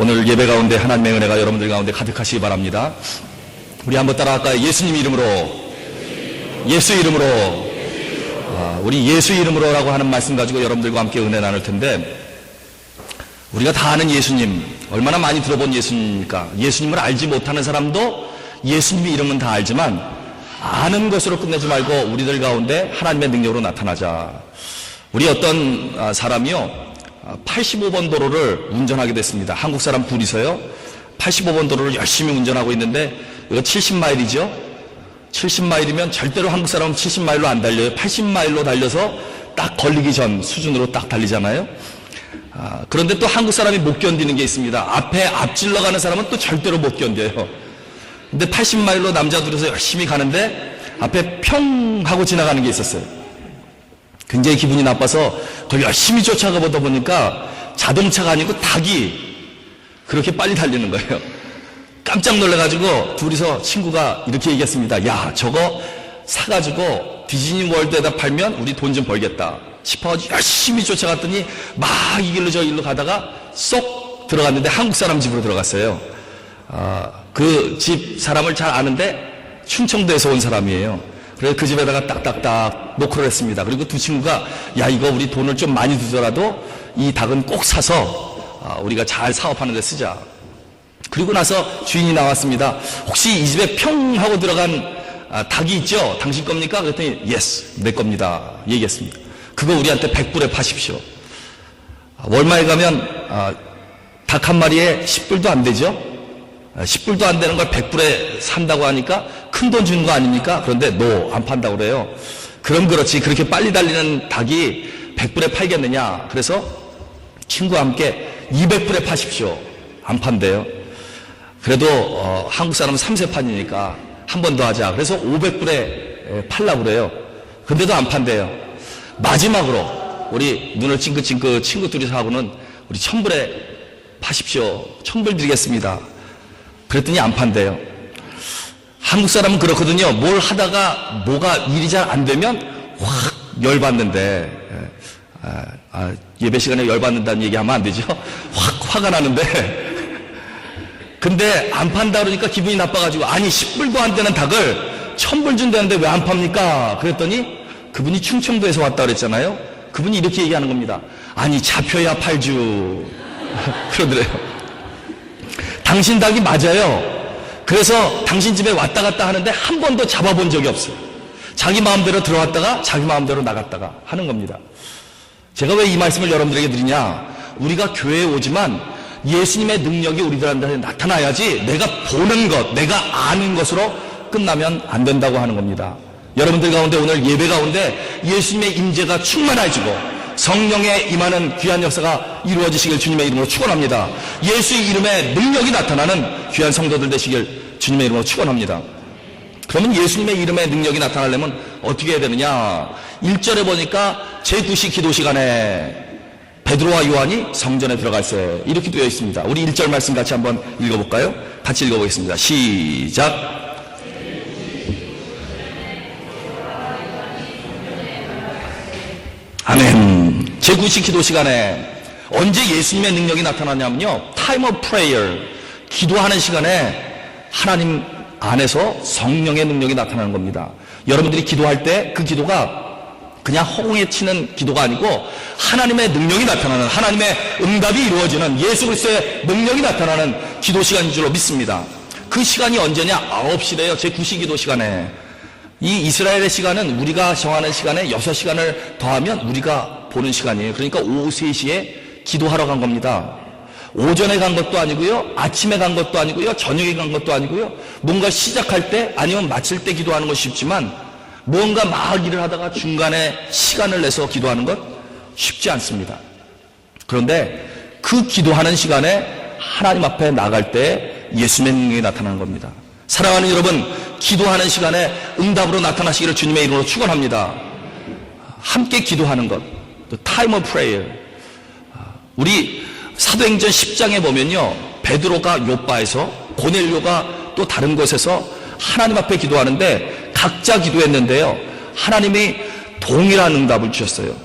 오늘 예배 가운데 하나님의 은혜가 여러분들 가운데 가득하시기 바랍니다. 우리 한번 따라할까요? 예수님 이름으로, 예수 이름으로, 우리 예수 이름으로라고 하는 말씀 가지고 여러분들과 함께 은혜 나눌 텐데, 우리가 다 아는 예수님, 얼마나 많이 들어본 예수님입니까? 예수님을 알지 못하는 사람도 예수님의 이름은 다 알지만 아는 것으로 끝내지 말고 우리들 가운데 하나님의 능력으로 나타나자. 우리 어떤 사람이요, 85번 도로를 운전하게 됐습니다. 한국 사람 둘이서요, 85번 도로를 열심히 운전하고 있는데, 이거 70마일이죠? 70마일이면 절대로 한국 사람은 70마일로 안 달려요. 80마일로 달려서 딱 걸리기 전 수준으로 딱 달리잖아요. 그런데 또 한국 사람이 못 견디는 게 있습니다. 앞에 앞질러 가는 사람은 또 절대로 못 견뎌요. 근데 80마일로 남자 둘이서 열심히 가는데 앞에 평 하고 지나가는 게 있었어요. 굉장히 기분이 나빠서 그걸 열심히 쫓아가 보다 보니까 자동차가 아니고 닭이 그렇게 빨리 달리는 거예요. 깜짝 놀라가지고 둘이서 친구가 이렇게 얘기했습니다. 야, 저거 사가지고 디즈니 월드에다 팔면 우리 돈 좀 벌겠다 싶어가지고 열심히 쫓아갔더니 막 이 길로 저 길로 가다가 쏙 들어갔는데 한국 사람 집으로 들어갔어요. 그 집 사람을 잘 아는데 충청도에서 온 사람이에요. 그래서 그 집에다가 딱딱딱 노크를 했습니다. 그리고 두 친구가 야, 이거 우리 돈을 좀 많이 주더라도 이 닭은 꼭 사서 우리가 잘 사업하는 데 쓰자. 그리고 나서 주인이 나왔습니다. 혹시 이 집에 평 하고 들어간 닭이 있죠? 당신 겁니까? 그랬더니 yes, 내 겁니다 얘기했습니다. 그거 우리한테 100불에 파십시오. 월마에 가면 닭 한 마리에 10불도 안 되죠? 10불도 안 되는 걸 100불에 산다고 하니까 큰 돈 주는 거 아닙니까? 그런데 안 판다고 그래요. 그럼 그렇지, 그렇게 빨리 달리는 닭이 100불에 팔겠느냐? 그래서 친구와 함께 200불에 파십시오. 안 판대요. 그래도 한국 사람은 3세판이니까 한 번 더 하자. 그래서 500불에 팔라고 그래요. 근데도 안 판대요. 마지막으로 우리 눈을 찡긋찡긋 친구 둘이서 하고는 우리 1000불에 파십시오. 1000불 드리겠습니다. 그랬더니 안 판대요. 한국 사람은 그렇거든요. 뭘 하다가 뭐가 일이 잘 안 되면 확 열받는데, 예배 시간에 열받는다는 얘기하면 안 되죠. 확 화가 나는데, 근데 안 판다 그러니까 기분이 나빠가지고, 아니 10불도 안 되는 닭을 1000불 준다는데 왜 안 팝니까? 그랬더니 그분이 충청도에서 왔다 그랬잖아요. 그분이 이렇게 얘기하는 겁니다. 아니 잡혀야 팔주. 그러더래요. 당신 닭이 맞아요. 그래서 당신 집에 왔다 갔다 하는데 한 번도 잡아본 적이 없어요. 자기 마음대로 들어왔다가 자기 마음대로 나갔다가 하는 겁니다. 제가 왜 이 말씀을 여러분들에게 드리냐, 우리가 교회에 오지만 예수님의 능력이 우리들한테 나타나야지 내가 보는 것, 내가 아는 것으로 끝나면 안 된다고 하는 겁니다. 여러분들 가운데 오늘 예배 가운데 예수님의 임재가 충만해지고 성령의 임하는 귀한 역사가 이루어지시길 주님의 이름으로 축원합니다. 예수의 이름에 능력이 나타나는 귀한 성도들 되시길 주님의 이름으로 축원합니다. 그러면 예수님의 이름에 능력이 나타나려면 어떻게 해야 되느냐? 1절에 보니까 제2시 기도 시간에 베드로와 요한이 성전에 들어갔어요. 이렇게 되어 있습니다. 우리 1절 말씀 같이 한번 읽어볼까요? 같이 읽어보겠습니다. 시작. 아멘. 제9시 기도 시간에 언제 예수님의 능력이 나타나냐면요, Time of Prayer, 기도하는 시간에 하나님 안에서 성령의 능력이 나타나는 겁니다. 여러분들이 기도할 때 그 기도가 그냥 허공에 치는 기도가 아니고 하나님의 능력이 나타나는, 하나님의 응답이 이루어지는, 예수 그리스도의 능력이 나타나는 기도 시간인 줄로 믿습니다. 그 시간이 언제냐? 9시래요. 제9시 기도 시간에. 이 이스라엘의 시간은 우리가 정하는 시간에 6시간을 더하면 우리가 보는 시간이에요. 그러니까 오후 3시에 기도하러 간 겁니다. 오전에 간 것도 아니고요, 아침에 간 것도 아니고요, 저녁에 간 것도 아니고요, 뭔가 시작할 때 아니면 마칠 때 기도하는 것이 쉽지만 뭔가 막 일을 하다가 중간에 시간을 내서 기도하는 것 쉽지 않습니다. 그런데 그 기도하는 시간에 하나님 앞에 나갈 때 예수님의 능력이 나타나는 겁니다. 사랑하는 여러분, 기도하는 시간에 응답으로 나타나시기를 주님의 이름으로 축원합니다. 함께 기도하는 것, Time of Prayer. 우리 사도행전 10장에 보면요, 베드로가 요바에서, 고넬료가 또 다른 곳에서 하나님 앞에 기도하는데 각자 기도했는데요, 하나님이 동일한 응답을 주셨어요.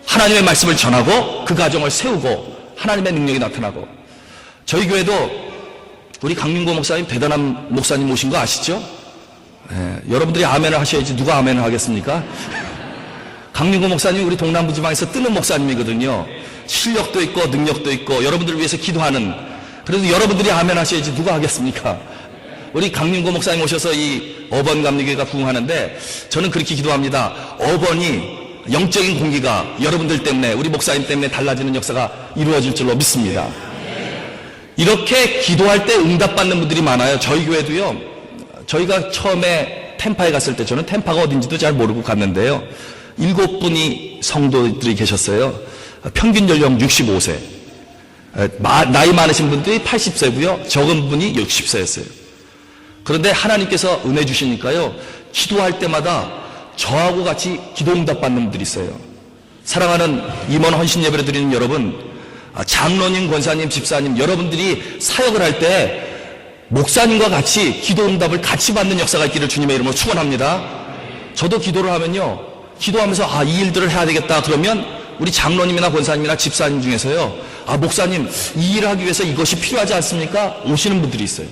하나님의 말씀을 전하고 그 가정을 세우고 하나님의 능력이 나타나고, 저희 교회도 우리 강민고 목사님 대단한 목사님 오신 거 아시죠? 예, 여러분들이 아멘을 하셔야지 누가 아멘을 하겠습니까? 강민고 목사님 우리 동남부 지방에서 뜨는 목사님이거든요. 실력도 있고 능력도 있고 여러분들을 위해서 기도하는, 그래도 여러분들이 아멘 하셔야지 누가 하겠습니까? 우리 강민고 목사님 오셔서 이 어번 감리교회가 부흥하는데 저는 그렇게 기도합니다. 어번이 영적인 공기가 여러분들 때문에, 우리 목사님 때문에 달라지는 역사가 이루어질 줄로 믿습니다. 이렇게 기도할 때 응답받는 분들이 많아요. 저희 교회도요. 저희가 처음에 템파에 갔을 때, 저는 템파가 어딘지도 잘 모르고 갔는데요. 7분이 성도들이 계셨어요. 평균 연령 65세. 나이 많으신 분들이 80세고요. 적은 분이 60세였어요. 그런데 하나님께서 은혜 주시니까요. 기도할 때마다 저하고 같이 기도 응답 받는 분들이 있어요. 사랑하는 임원 헌신 예배를 드리는 여러분, 장로님, 권사님, 집사님, 여러분들이 사역을 할 때 목사님과 같이 기도 응답을 같이 받는 역사가 있기를 주님의 이름으로 축원합니다. 저도 기도를 하면요, 기도하면서 이 일들을 해야 되겠다 그러면 우리 장로님이나 권사님이나 집사님 중에서요, 목사님 이 일을 하기 위해서 이것이 필요하지 않습니까? 오시는 분들이 있어요.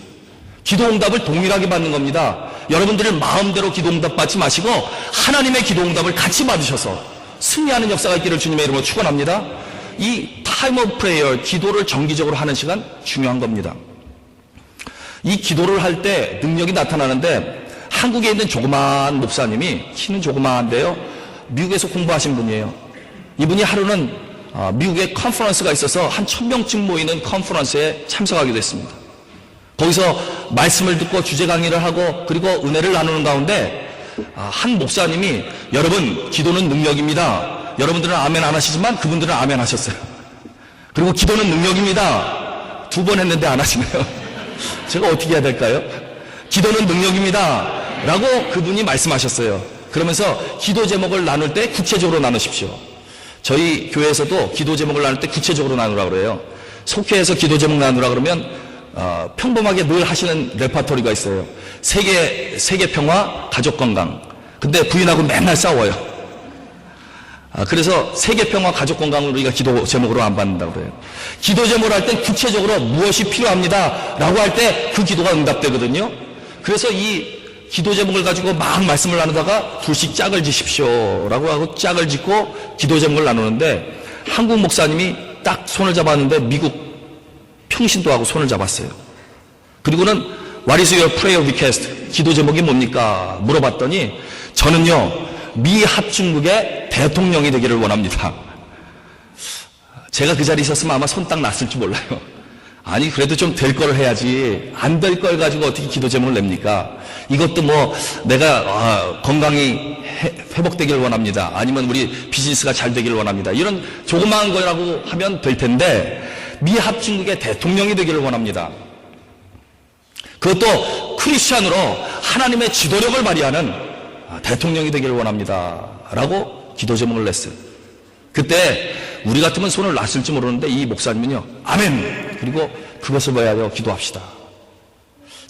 기도 응답을 동일하게 받는 겁니다. 여러분들을 마음대로 기도 응답 받지 마시고 하나님의 기도 응답을 같이 받으셔서 승리하는 역사가 있기를 주님의 이름으로 축원합니다. 이 타임 오브 프레이어, 기도를 정기적으로 하는 시간 중요한 겁니다. 이 기도를 할 때 능력이 나타나는데, 한국에 있는 조그마한 목사님이, 키는 조그마한데요, 미국에서 공부하신 분이에요. 이분이 하루는 미국에 컨퍼런스가 있어서 한 1000명쯤 모이는 컨퍼런스에 참석하게 됐습니다. 거기서 말씀을 듣고 주제 강의를 하고 그리고 은혜를 나누는 가운데 한 목사님이, 여러분 기도는 능력입니다. 여러분들은 아멘 안 하시지만 그분들은 아멘 하셨어요. 그리고 기도는 능력입니다. 2번 했는데 안 하시네요. 제가 어떻게 해야 될까요? 기도는 능력입니다 라고 그분이 말씀하셨어요. 그러면서 기도 제목을 나눌 때 구체적으로 나누십시오. 저희 교회에서도 기도 제목을 나눌 때 구체적으로 나누라고 그래요. 속회에서 기도 제목 나누라 그러면 평범하게 늘 하시는 레파토리가 있어요. 세계 평화, 가족 건강. 근데 부인하고 맨날 싸워요. 그래서 세계 평화, 가족 건강을 우리가 기도 제목으로 안 받는다고 그래요. 기도 제목을 할 땐 구체적으로 무엇이 필요합니다 라고 할 때 그 기도가 응답되거든요. 그래서 이 기도 제목을 가지고 막 말씀을 나누다가 둘씩 짝을 지십시오 라고 하고 짝을 짓고 기도 제목을 나누는데, 한국 목사님이 딱 손을 잡았는데 미국 평신도하고 손을 잡았어요. 그리고는 What is your prayer request? 기도 제목이 뭡니까? 물어봤더니, 저는요 미 합중국의 대통령이 되기를 원합니다. 제가 그 자리에 있었으면 아마 손 딱 났을지 몰라요. 아니 그래도 좀 될 걸 해야지, 안 될 걸 가지고 어떻게 기도 제목을 냅니까? 이것도 뭐 내가 건강이 회복되기를 원합니다, 아니면 우리 비즈니스가 잘 되기를 원합니다, 이런 조그마한 거라고 하면 될 텐데, 미 합중국의 대통령이 되기를 원합니다. 그것도 크리스찬으로 하나님의 지도력을 발휘하는 대통령이 되기를 원합니다 라고 기도 제목을 냈어요. 그때 우리 같으면 손을 놨을지 모르는데 이 목사님은요, 아멘! 그리고 그것을 뭐야요? 기도합시다.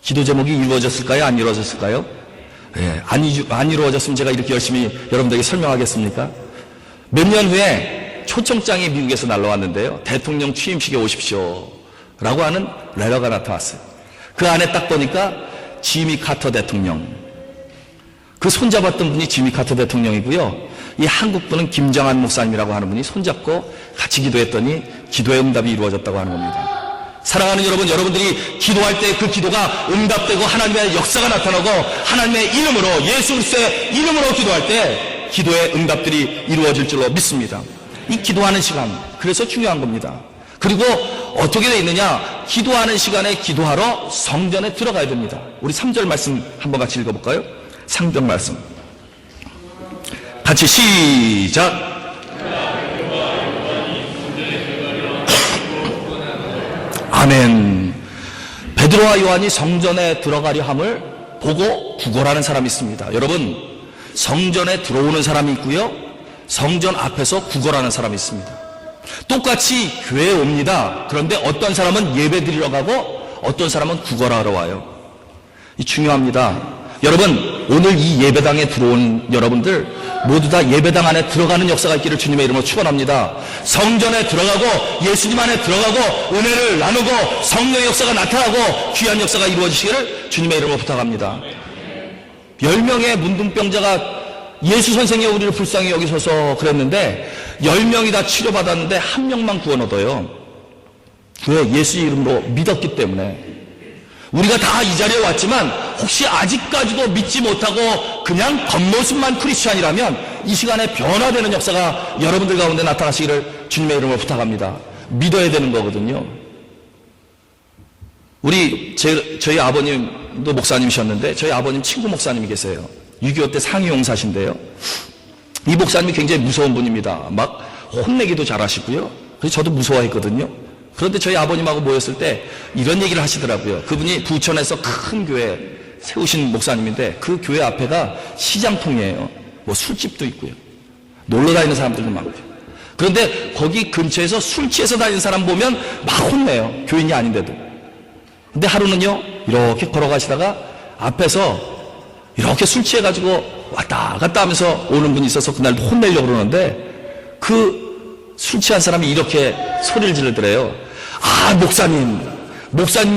기도 제목이 이루어졌을까요? 안 이루어졌을까요? 예, 안 이루어졌으면 제가 이렇게 열심히 여러분들에게 설명하겠습니까? 몇 년 후에 초청장이 미국에서 날라왔는데요, 대통령 취임식에 오십시오 라고 하는 레터가 나타났어요. 그 안에 딱 보니까 지미 카터 대통령, 그 손잡았던 분이 지미 카터 대통령이고요, 이 한국 분은 김정한 목사님이라고 하는 분이 손잡고 같이 기도했더니 기도의 응답이 이루어졌다고 하는 겁니다. 사랑하는 여러분, 여러분들이 기도할 때 그 기도가 응답되고 하나님의 역사가 나타나고 하나님의 이름으로, 예수 그리스도의 이름으로 기도할 때 기도의 응답들이 이루어질 줄로 믿습니다. 이 기도하는 시간, 그래서 중요한 겁니다. 그리고 어떻게 되어 있느냐, 기도하는 시간에 기도하러 성전에 들어가야 됩니다. 우리 3절 말씀 한번 같이 읽어볼까요? 3절 말씀 같이 시작. 아멘. 베드로와 요한이 성전에 들어가려 함을 보고 구걸하는 사람이 있습니다. 여러분, 성전에 들어오는 사람이 있고요, 성전 앞에서 구걸하는 사람이 있습니다. 똑같이 교회에 옵니다. 그런데 어떤 사람은 예배 드리러 가고 어떤 사람은 구걸하러 와요. 이 중요합니다. 여러분, 오늘 이 예배당에 들어온 여러분들 모두 다 예배당 안에 들어가는 역사가 있기를 주님의 이름으로 축원합니다. 성전에 들어가고 예수님 안에 들어가고 은혜를 나누고 성령의 역사가 나타나고 귀한 역사가 이루어지시기를 주님의 이름으로 부탁합니다. 10명의 문둥병자가 예수 선생이 우리를 불쌍히 여기셔서 그랬는데 10명이 다 치료받았는데 1명만 구원 얻어요. 왜? 예수 이름으로 믿었기 때문에. 우리가 다 이 자리에 왔지만 혹시 아직까지도 믿지 못하고 그냥 겉모습만 크리스찬이라면 이 시간에 변화되는 역사가 여러분들 가운데 나타나시기를 주님의 이름으로 부탁합니다. 믿어야 되는 거거든요. 저희 아버님도 목사님이셨는데 저희 아버님 친구 목사님이 계세요. 6.25 때 상위 용사신데요. 이 목사님이 굉장히 무서운 분입니다. 막 혼내기도 잘하시고요. 그래서 저도 무서워했거든요. 그런데 저희 아버님하고 모였을 때 이런 얘기를 하시더라고요. 그분이 부천에서 큰 교회 세우신 목사님인데 그 교회 앞에가 시장통이에요. 뭐 술집도 있고요. 놀러 다니는 사람들도 많고요. 그런데 거기 근처에서 술 취해서 다니는 사람 보면 막 혼내요. 교인이 아닌데도. 근데 하루는요, 이렇게 걸어가시다가 앞에서 이렇게 술 취해가지고 왔다 갔다 하면서 오는 분이 있어서 그날 혼내려고 그러는데 그 술 취한 사람이 이렇게 소리를 지르더래요. 아, 목사님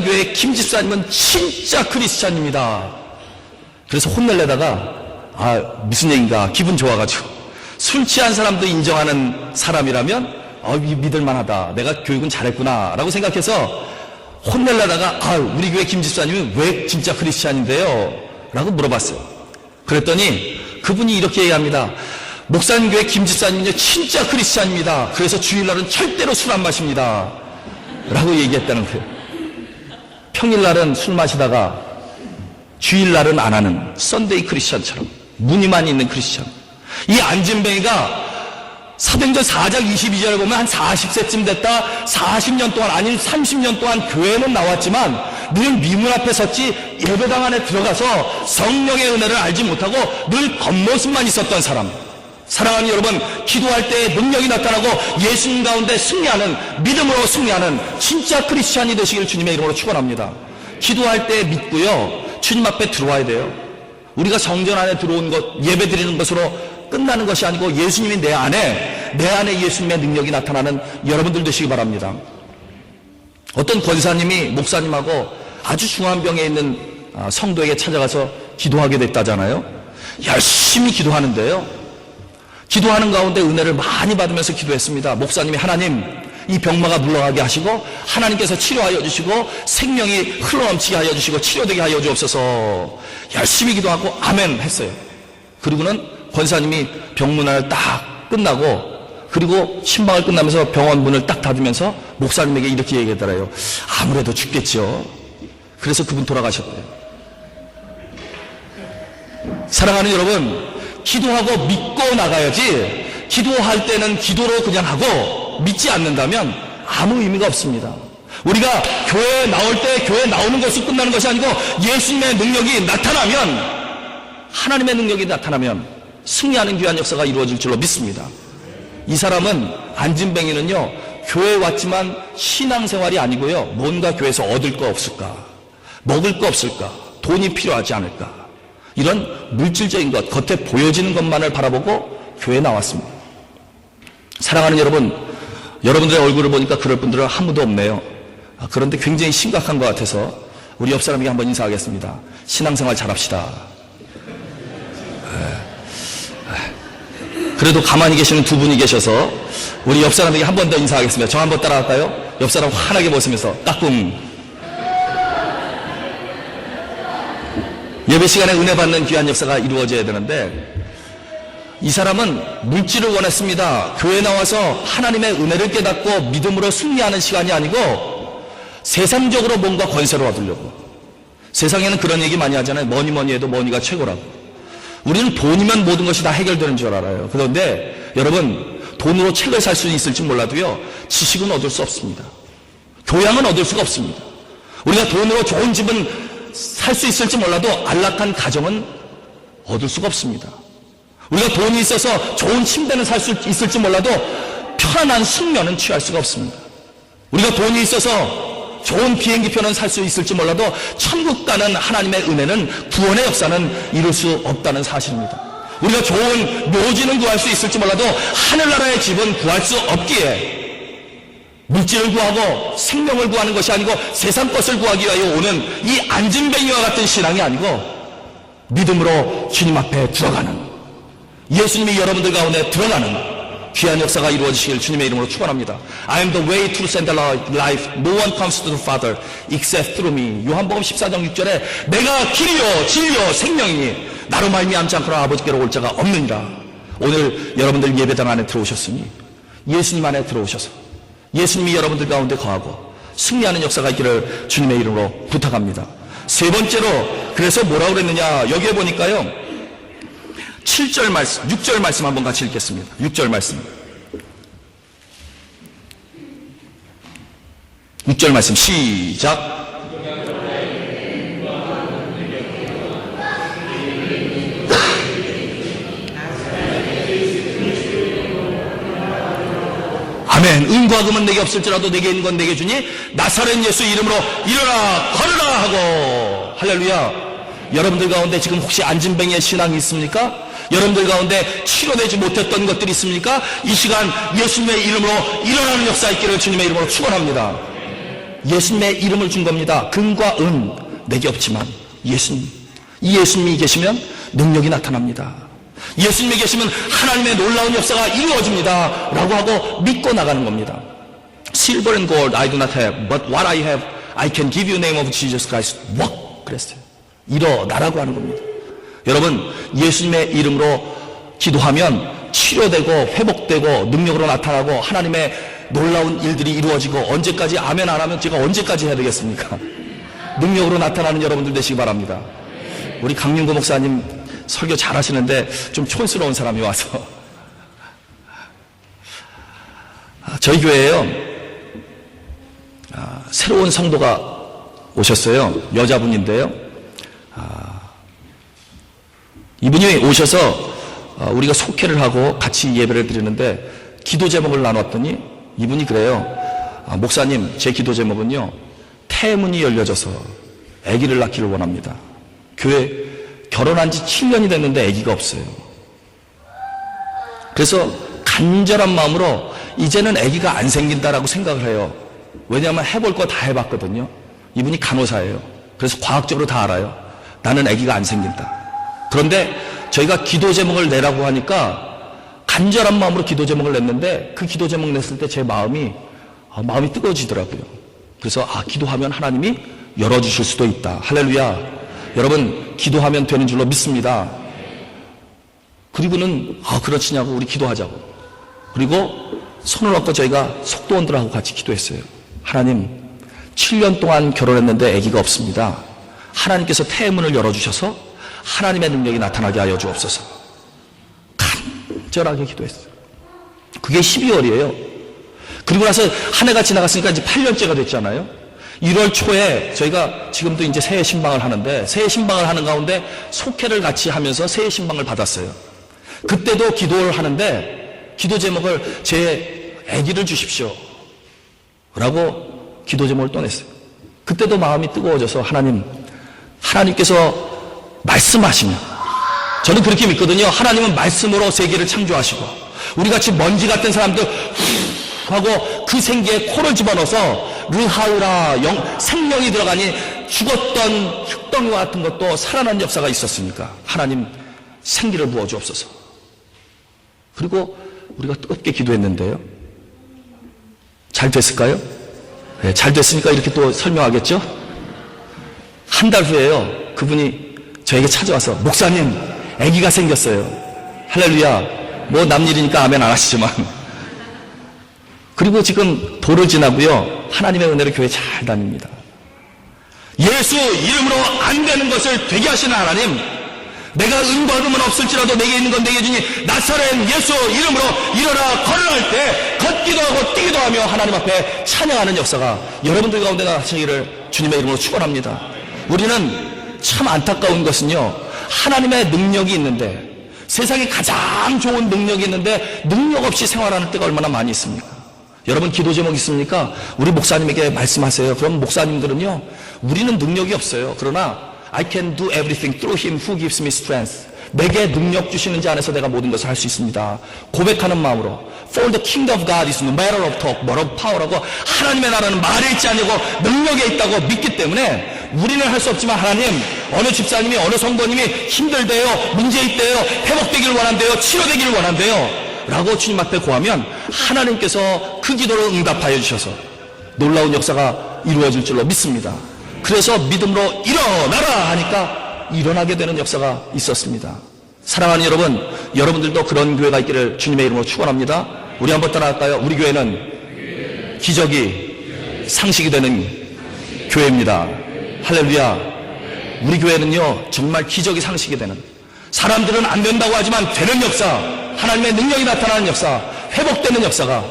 교회 김 집사님은 진짜 크리스찬입니다. 그래서 혼내려다가 무슨 얘기인가 기분 좋아가지고 술 취한 사람도 인정하는 사람이라면 믿을만하다. 내가 교육은 잘했구나 라고 생각해서 혼내려다가 우리 교회 김 집사님은 왜 진짜 크리스찬인데요? 라고 물어봤어요. 그랬더니 그분이 이렇게 얘기합니다. 목사님 교회 김 집사님은요 진짜 크리스찬입니다. 그래서 주일날은 절대로 술 안 마십니다. 라고 얘기했다는 거예요. 평일날은 술 마시다가 주일날은 안 하는 썬데이 크리스찬처럼 무늬만 있는 크리스찬. 이 안진뱅이가 사도행전 4장 22절을 보면 한 40세쯤 됐다 40년 동안 아니 30년 동안 교회는 나왔지만 늘 미문 앞에 섰지 예배당 안에 들어가서 성령의 은혜를 알지 못하고 늘 겉모습만 있었던 사람. 사랑하는 여러분, 기도할 때 능력이 나타나고 예수님 가운데 승리하는, 믿음으로 승리하는 진짜 크리스찬이 되시기를 주님의 이름으로 축원합니다. 기도할 때 믿고요, 주님 앞에 들어와야 돼요. 우리가 성전 안에 들어온 것, 예배 드리는 것으로 끝나는 것이 아니고 예수님이 내 안에 예수님의 능력이 나타나는 여러분들 되시기 바랍니다. 어떤 권사님이 목사님하고 아주 중한 병에 있는 성도에게 찾아가서 기도하게 됐다잖아요. 열심히 기도하는데요, 기도하는 가운데 은혜를 많이 받으면서 기도했습니다. 목사님이 하나님 이 병마가 물러가게 하시고 하나님께서 치료하여 주시고 생명이 흘러넘치게 하여 주시고 치료되게 하여 주옵소서. 열심히 기도하고 아멘 했어요. 그리고는 권사님이 병문안을 딱 끝나고 그리고 신방을 끝나면서 병원 문을 딱 닫으면서 목사님에게 이렇게 얘기하더래요. 아무래도 죽겠죠. 그래서 그분 돌아가셨대요. 사랑하는 여러분, 기도하고 믿고 나가야지 기도할 때는 기도로 그냥 하고 믿지 않는다면 아무 의미가 없습니다. 우리가 교회에 나올 때 교회에 나오는 것이 끝나는 것이 아니고 예수님의 능력이 나타나면, 하나님의 능력이 나타나면 승리하는 귀한 역사가 이루어질 줄로 믿습니다. 이 사람은 안진뱅이는요, 교회에 왔지만 신앙생활이 아니고요, 뭔가 교회에서 얻을 거 없을까, 먹을 거 없을까, 돈이 필요하지 않을까, 이런 물질적인 것, 겉에 보여지는 것만을 바라보고 교회에 나왔습니다. 사랑하는 여러분, 여러분들의 얼굴을 보니까 그럴 분들은 한 분도 없네요. 그런데 굉장히 심각한 것 같아서 우리 옆 사람에게 한번 인사하겠습니다. 신앙생활 잘합시다. 그래도 가만히 계시는 두 분이 계셔서 우리 옆 사람에게 한 번 더 인사하겠습니다. 저 한번 따라갈까요? 옆 사람 환하게 보시면서 따끔. 예배 시간에 은혜 받는 귀한 역사가 이루어져야 되는데 이 사람은 물질을 원했습니다. 교회에 나와서 하나님의 은혜를 깨닫고 믿음으로 승리하는 시간이 아니고 세상적으로 뭔가 권세를 얻으려고. 세상에는 그런 얘기 많이 하잖아요. 뭐니 해도 머니가 최고라고. 우리는 돈이면 모든 것이 다 해결되는 줄 알아요. 그런데 여러분, 돈으로 책을 살 수는 있을지 몰라도요, 지식은 얻을 수 없습니다. 교양은 얻을 수가 없습니다. 우리가 돈으로 좋은 집은 살 수 있을지 몰라도 안락한 가정은 얻을 수가 없습니다. 우리가 돈이 있어서 좋은 침대는 살 수 있을지 몰라도 편안한 숙면은 취할 수가 없습니다. 우리가 돈이 있어서 좋은 비행기표는 살 수 있을지 몰라도 천국 가는 하나님의 은혜는, 구원의 역사는 이룰 수 없다는 사실입니다. 우리가 좋은 묘지는 구할 수 있을지 몰라도 하늘나라의 집은 구할 수 없기에 물질을 구하고 생명을 구하는 것이 아니고 세상 것을 구하기 위하여 오는 이 안진뱅이와 같은 신앙이 아니고 믿음으로 주님 앞에 들어가는, 예수님이 여러분들 가운데 들어가는 귀한 역사가 이루어지시길 주님의 이름으로 축원합니다. I am the way, truth and the life. No one comes to the Father except through me. 요한복음 14장 6절에 내가 길이요 진리요 생명이니 나로 말미암지 않고는 아버지께로 올 자가 없느니라. 오늘 여러분들 예배당 안에 들어오셨으니 예수님 안에 들어오셔서 예수님이 여러분들 가운데 거하고 승리하는 역사가 있기를 주님의 이름으로 부탁합니다. 세 번째로, 그래서 뭐라고 그랬느냐, 여기에 보니까요 7절 말씀, 6절 말씀 한번 같이 읽겠습니다. 6절 말씀. 6절 말씀 시작. 아멘. 은과 금은 내게 없을지라도 내게 있는 건 내게 주니 나사렛 예수 이름으로 일어나 걸으라 하고. 할렐루야. 여러분들 가운데 지금 혹시 안진뱅이의 신앙이 있습니까? 여러분들 가운데 치료되지 못했던 것들이 있습니까? 이 시간 예수님의 이름으로 일어나는 역사 있기를 주님의 이름으로 축원합니다. 예수님의 이름을 준 겁니다. 금과 은 내게 없지만 예수님, 이 예수님이 계시면 능력이 나타납니다. 예수님이 계시면 하나님의 놀라운 역사가 이루어집니다 라고 하고 믿고 나가는 겁니다. Silver and gold I do not have, but what I have I can give you in the name of Jesus Christ. Walk! 그랬어요. 일어나라고 하는 겁니다. 여러분, 예수님의 이름으로 기도하면 치료되고 회복되고 능력으로 나타나고 하나님의 놀라운 일들이 이루어지고, 언제까지 아멘 안 하면 제가 언제까지 해야 되겠습니까? 능력으로 나타나는 여러분들 되시기 바랍니다. 우리 강윤구 목사님 설교 잘하시는데 좀 촌스러운 사람이 와서 저희 교회에요 새로운 성도가 오셨어요. 여자분인데요. 이분이 오셔서 우리가 속회를 하고 같이 예배를 드리는데 기도 제목을 나눴더니 이분이 그래요. 목사님, 제 기도 제목은요, 태문이 열려져서 아기를 낳기를 원합니다. 교회 결혼한 지 7년이 됐는데 아기가 없어요. 그래서 간절한 마음으로 이제는 아기가 안 생긴다라고 생각을 해요. 왜냐하면 해볼 거 다 해봤거든요. 이분이 간호사예요. 그래서 과학적으로 다 알아요. 나는 아기가 안 생긴다. 그런데 저희가 기도 제목을 내라고 하니까 간절한 마음으로 기도 제목을 냈는데, 그 기도 제목 냈을 때 제 마음이 뜨거워지더라고요. 그래서 기도하면 하나님이 열어주실 수도 있다. 할렐루야. 여러분, 기도하면 되는 줄로 믿습니다. 그리고는 그렇지냐고 우리 기도하자고. 그리고 손을 얹고 저희가 속도원들하고 같이 기도했어요. 하나님, 7년 동안 결혼했는데 아기가 없습니다. 하나님께서 태문을 열어주셔서 하나님의 능력이 나타나게 하여 주옵소서. 간절하게 기도했어요. 그게 12월이에요. 그리고 나서 한 해가 지나갔으니까 이제 8년째가 됐잖아요. 1월 초에 저희가 지금도 이제 새해 신방을 하는데, 새해 신방을 하는 가운데 속회를 같이 하면서 새해 신방을 받았어요. 그때도 기도를 하는데 기도 제목을 제 아기를 주십시오 라고 기도 제목을 또 냈어요. 그때도 마음이 뜨거워져서 하나님께서 말씀하시면, 저는 그렇게 믿거든요. 하나님은 말씀으로 세계를 창조하시고 우리같이 먼지 같은 사람들 하고 그 생기에 코를 집어넣어서 르하우라 생명이 들어가니 죽었던 흙덩이와 같은 것도 살아난 역사가 있었으니까 하나님 생기를 부어주옵소서. 그리고 우리가 뜨겁게 기도했는데요, 잘 됐을까요? 네, 잘 됐으니까 이렇게 또 설명하겠죠. 한 달 후에요, 그분이 저에게 찾아와서 목사님, 아기가 생겼어요. 할렐루야. 뭐 남일이니까 아멘 안 하시지만. 그리고 지금 도를 지나고요, 하나님의 은혜로 교회 잘 다닙니다. 예수 이름으로 안 되는 것을 되게 하시는 하나님, 내가 은과 금은 없을지라도 내게 있는 건 내게 주니 나사렛 예수 이름으로 일어나 걸어갈 때 걷기도 하고 뛰기도 하며 하나님 앞에 찬양하는 역사가 여러분들 가운데 나타나기를 주님의 이름으로 축원합니다. 우리는 참 안타까운 것은요, 하나님의 능력이 있는데, 세상에 가장 좋은 능력이 있는데 능력 없이 생활하는 때가 얼마나 많이 있습니까? 여러분 기도 제목 있습니까? 우리 목사님에게 말씀하세요. 그럼 목사님들은요, 우리는 능력이 없어요. 그러나 I can do everything through him who gives me strength. 내게 능력 주시는 자 안에서 내가 모든 것을 할 수 있습니다. 고백하는 마음으로 For the kingdom of God is no matter of talk, but of power라고, 하나님의 나라는 말에 있지 않냐고 능력에 있다고 믿기 때문에 우리는 할 수 없지만 하나님, 어느 집사님이 어느 성도님이 힘들대요, 문제 있대요, 회복되기를 원한대요, 치료되기를 원한대요 라고 주님 앞에 고하면 하나님께서 그 기도를 응답하여 주셔서 놀라운 역사가 이루어질 줄로 믿습니다. 그래서 믿음으로 일어나라 하니까 일어나게 되는 역사가 있었습니다. 사랑하는 여러분, 여러분들도 그런 교회가 있기를 주님의 이름으로 축원합니다. 우리 한번 따라할까요? 우리 교회는 기적이 상식이 되는 교회입니다. 할렐루야. 우리 교회는요, 정말 기적이 상식이 되는, 사람들은 안 된다고 하지만 되는 역사, 하나님의 능력이 나타나는 역사, 회복되는 역사가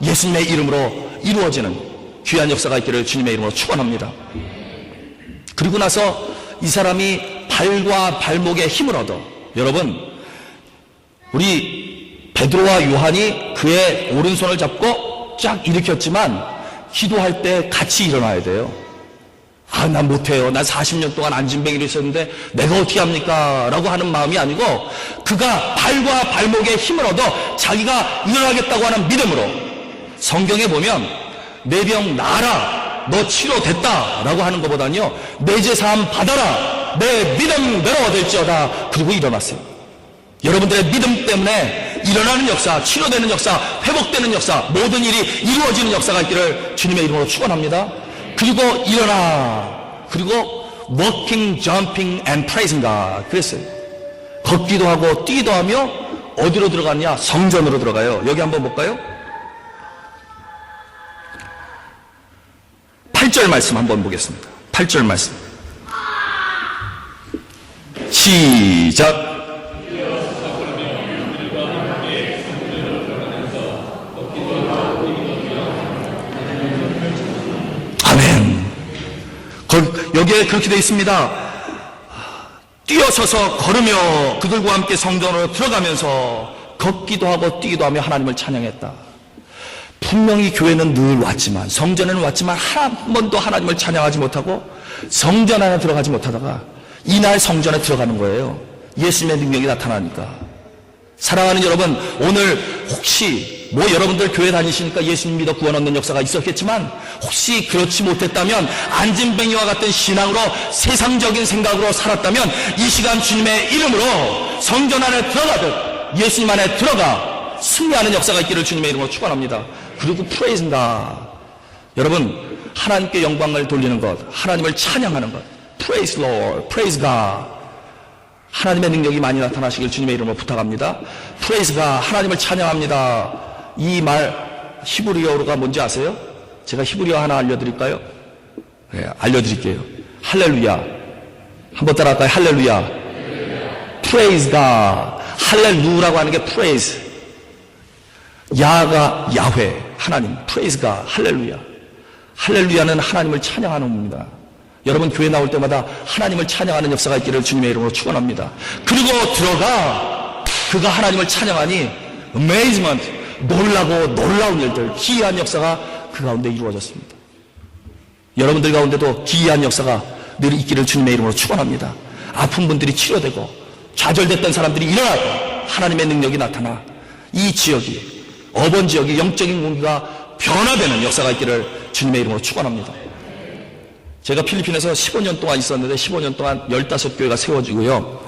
예수님의 이름으로 이루어지는 귀한 역사가 있기를 주님의 이름으로 축원합니다. 그리고 나서 이 사람이 발과 발목에 힘을 얻어, 여러분, 우리 베드로와 요한이 그의 오른손을 잡고 쫙 일으켰지만 기도할 때 같이 일어나야 돼요. 아, 난 못해요. 난 40년 동안 안진뱅이를 있었는데 내가 어떻게 합니까? 라고 하는 마음이 아니고, 그가 발과 발목에 힘을 얻어 자기가 일어나겠다고 하는 믿음으로, 성경에 보면 내 병 나아라, 너 치료됐다 라고 하는 것보다는요, 내 제사함 받아라, 내 믿음대로 될지어다. 그리고 일어났어요. 여러분들의 믿음 때문에 일어나는 역사, 치료되는 역사, 회복되는 역사, 모든 일이 이루어지는 역사가 있기를 주님의 이름으로 축원합니다. 그리고 일어나, 그리고 walking, jumping and praising God 그랬어요. 걷기도 하고 뛰기도 하며 어디로 들어갔냐? 성전으로 들어가요. 여기 한번 볼까요? 8절 말씀 한번 보겠습니다. 8절 말씀 시작. 아멘. 여기에 그렇게 되어 있습니다. 뛰어서서 걸으며 그들과 함께 성전으로 들어가면서 걷기도 하고 뛰기도 하며 하나님을 찬양했다. 분명히 교회는 늘 왔지만, 성전에는 왔지만 한 번도 하나님을 찬양하지 못하고 성전 안에 들어가지 못하다가 이날 성전에 들어가는 거예요. 예수님의 능력이 나타나니까. 사랑하는 여러분, 오늘 혹시 여러분들 교회 다니시니까 예수님 믿어 구원 얻는 역사가 있었겠지만, 혹시 그렇지 못했다면, 안진뱅이와 같은 신앙으로 세상적인 생각으로 살았다면, 이 시간 주님의 이름으로 성전 안에 들어가듯 예수님 안에 들어가 승리하는 역사가 있기를 주님의 이름으로 축원합니다. 그리고 프레이즈인가, 여러분, 하나님께 영광을 돌리는 것, 하나님을 찬양하는 것, Praise Lord, Praise God. 하나님의 능력이 많이 나타나시길 주님의 이름으로 부탁합니다. Praise God, 하나님을 찬양합니다. 이 말 히브리어가 뭔지 아세요? 제가 히브리어 하나 알려드릴까요? 네, 알려드릴게요. 할렐루야. 한번 따라할까요? 할렐루야. Praise God. 할렐루라고 하는 게 Praise. 야가 야훼, 하나님. Praise God. 할렐루야. 할렐루야는 하나님을 찬양하는 겁니다. 여러분 교회 나올 때마다 하나님을 찬양하는 역사가 있기를 주님의 이름으로 축원합니다. 그리고 들어가 그가 하나님을 찬양하니 amazement, 놀라고 놀라운 일들, 기이한 역사가 그 가운데 이루어졌습니다. 여러분들 가운데도 기이한 역사가 늘 있기를 주님의 이름으로 축원합니다. 아픈 분들이 치료되고 좌절됐던 사람들이 일어나고 하나님의 능력이 나타나 이 지역이, 어번 지역이 영적인 공기가 변화되는 역사가 있기를 주님의 이름으로 축원합니다. 제가 필리핀에서 15년 동안 있었는데 15년 동안 15교회가 세워지고요.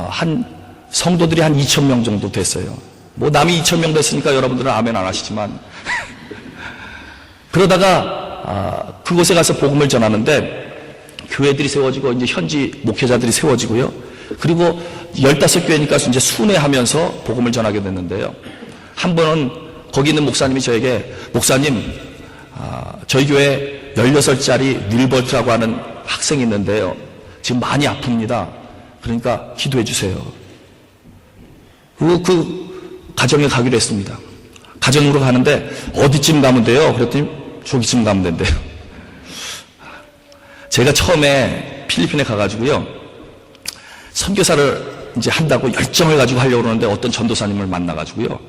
한 성도들이 한 2,000명 정도 됐어요. 남이 2,000명 됐으니까 여러분들은 아멘 안 하시지만 그러다가 그곳에 가서 복음을 전하는데 교회들이 세워지고 이제 현지 목회자들이 세워지고요. 그리고 15교회니까 이제 순회하면서 복음을 전하게 됐는데요. 한 번은 거기 있는 목사님이 저에게, 목사님, 저희 교회 16살짜리 닐버트라고 하는 학생이 있는데요. 지금 많이 아픕니다. 그러니까 기도해 주세요. 그 가정에 가기로 했습니다. 가정으로 가는데 어디쯤 가면 돼요? 그랬더니 저기쯤 가면 된대요. 제가 처음에 필리핀에 가가지고요. 선교사를 이제 한다고 열정을 가지고 하려고 그러는데 어떤 전도사님을 만나가지고요.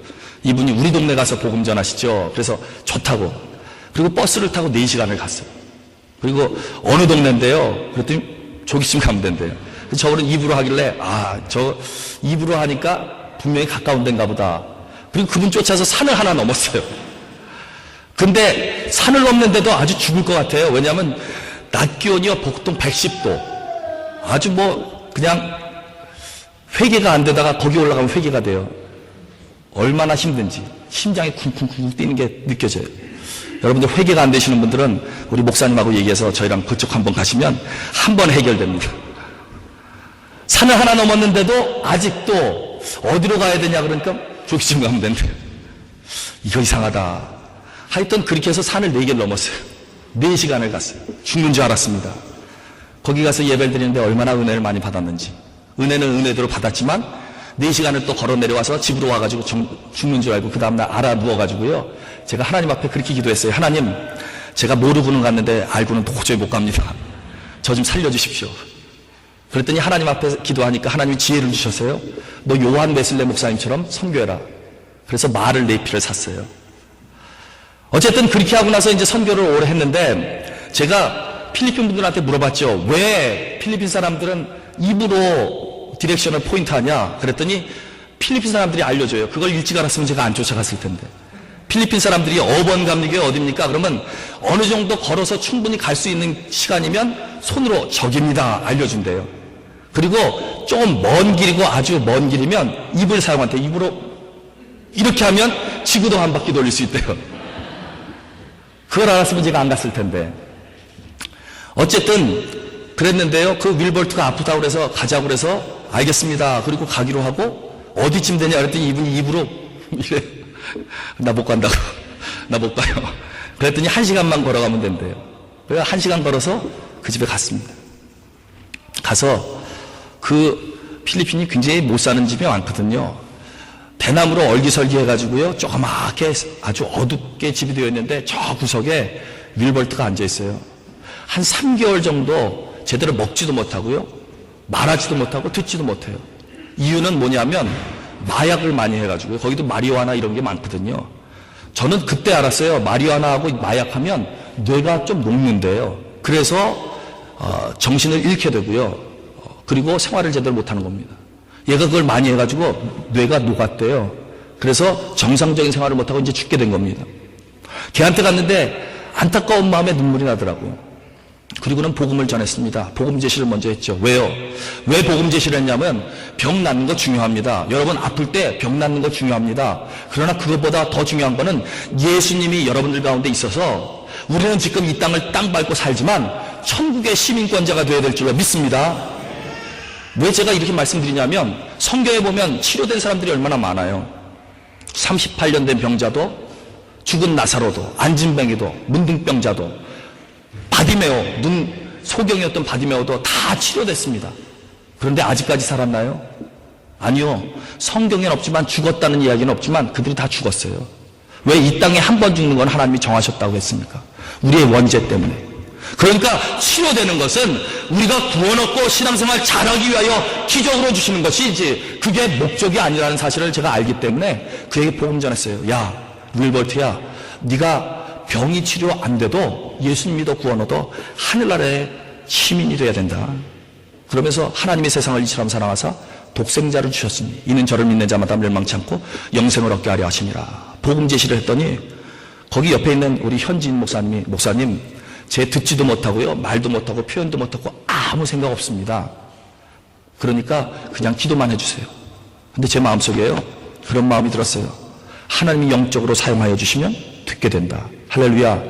이분이 우리 동네 가서 복음 전하시죠. 그래서 좋다고. 그리고 버스를 타고 4시간을 갔어요. 그리고 어느 동네인데요. 그랬더니 저기 있으면 가면 된대요. 저거는 입으로 하길래 저 입으로 하니까 분명히 가까운 데인가 보다. 그리고 그분 쫓아서 산을 하나 넘었어요. 근데 산을 넘는데도 아주 죽을 것 같아요. 왜냐하면 낮 기온이요 보통 110도. 아주 그냥 회개가 안 되다가 거기 올라가면 회개가 돼요. 얼마나 힘든지 심장이 쿵쿵쿵 뛰는 게 느껴져요. 여러분들 회개가 안 되시는 분들은 우리 목사님하고 얘기해서 저희랑 그쪽 한번 가시면 한 번 해결됩니다. 산을 하나 넘었는데도 아직도 어디로 가야 되냐 그러니까 저기쯤 가면 된대요. 이거 이상하다. 하여튼 그렇게 해서 산을 4개를 넘었어요. 4시간을 갔어요. 죽는 줄 알았습니다. 거기 가서 예배를 드리는데 얼마나 은혜를 많이 받았는지. 은혜는 은혜대로 받았지만 4시간을 또 걸어 내려와서 집으로 와가지고 죽는 줄 알고 그 다음날 알아 누워가지고요. 제가 하나님 앞에 그렇게 기도했어요. 하나님, 제가 모르고는 갔는데 알고는 도저히 못 갑니다. 저 좀 살려주십시오. 그랬더니 하나님 앞에 기도하니까 하나님이 지혜를 주셨어요. 너 요한 웨슬레 목사님처럼 선교해라. 그래서 말을 4피를 샀어요. 어쨌든 그렇게 하고 나서 이제 선교를 오래 했는데 제가 필리핀 분들한테 물어봤죠. 왜 필리핀 사람들은 입으로 디렉션을 포인트하냐? 그랬더니 필리핀 사람들이 알려줘요. 그걸 일찍 알았으면 제가 안 쫓아갔을 텐데. 필리핀 사람들이 어번감리교회 어딥니까? 그러면 어느 정도 걸어서 충분히 갈 수 있는 시간이면 손으로 저깁니다. 알려준대요. 그리고 조금 먼 길이고 아주 먼 길이면 입을 사용한대. 입으로 이렇게 하면 지구도 한 바퀴 돌릴 수 있대요. 그걸 알았으면 제가 안 갔을 텐데. 어쨌든 그랬는데요. 그 윌버트가 아프다고 그래서 가자고 그래서 알겠습니다. 그리고 가기로 하고 어디쯤 되냐 그랬더니 이분이 입으로 이래. 나 못 간다고. 나 못 가요. 그랬더니 1시간만 걸어가면 된대요. 그래서 1시간 걸어서 그 집에 갔습니다. 가서 그 필리핀이 굉장히 못 사는 집이 많거든요. 대나무로 얼기설기 해가지고요. 조그맣게 아주 어둡게 집이 되어 있는데 저 구석에 윌버트가 앉아 있어요. 한 3개월 정도 제대로 먹지도 못하고요. 말하지도 못하고 듣지도 못해요. 이유는 뭐냐면 마약을 많이 해가지고요. 거기도 마리화나 이런 게 많거든요. 저는 그때 알았어요. 마리화나하고 마약하면 뇌가 좀 녹는데요. 그래서 정신을 잃게 되고요. 그리고 생활을 제대로 못하는 겁니다. 얘가 그걸 많이 해가지고 뇌가 녹았대요. 그래서 정상적인 생활을 못하고 이제 죽게 된 겁니다. 걔한테 갔는데 안타까운 마음에 눈물이 나더라고요. 그리고는 복음을 전했습니다. 복음 제시를 먼저 했죠. 왜요? 왜 복음 제시를 했냐면 병 낫는 거 중요합니다. 여러분 아플 때 병 낫는 거 중요합니다. 그러나 그것보다 더 중요한 거는 예수님이 여러분들 가운데 있어서 우리는 지금 이 땅을 땅 밟고 살지만 천국의 시민권자가 되어야 될 줄로 믿습니다. 왜 제가 이렇게 말씀드리냐면 성경에 보면 치료된 사람들이 얼마나 많아요. 38년 된 병자도, 죽은 나사로도, 안진뱅이도, 문둥병자도, 바디메오, 눈 소경이었던 바디메오도 다 치료됐습니다. 그런데 아직까지 살았나요? 아니요. 성경에는 없지만 죽었다는 이야기는 없지만 그들이 다 죽었어요. 왜 이 땅에 한 번 죽는 건 하나님이 정하셨다고 했습니까? 우리의 원죄 때문에. 그러니까 치료되는 것은 우리가 구원 얻고 신앙생활 잘하기 위하여 기적으로 주시는 것이지 그게 목적이 아니라는 사실을 제가 알기 때문에 그에게 복음 전했어요. 야, 윌버트야, 네가 병이 치료 안 돼도 예수님 믿어 구원 얻어 하늘나라의 시민이 돼야 된다. 그러면서 하나님의 세상을 이처럼 사랑하사 독생자를 주셨으니 이는 저를 믿는 자마다 멸망치 않고 영생을 얻게 하려 하심이라. 복음 제시를 했더니 거기 옆에 있는 우리 현진 목사님이 목사님 제 듣지도 못하고요. 말도 못하고 표현도 못하고 아무 생각 없습니다. 그러니까 그냥 기도만 해주세요. 근데 제 마음속에요. 그런 마음이 들었어요. 하나님이 영적으로 사용하여 주시면 듣게 된다. 할렐루야.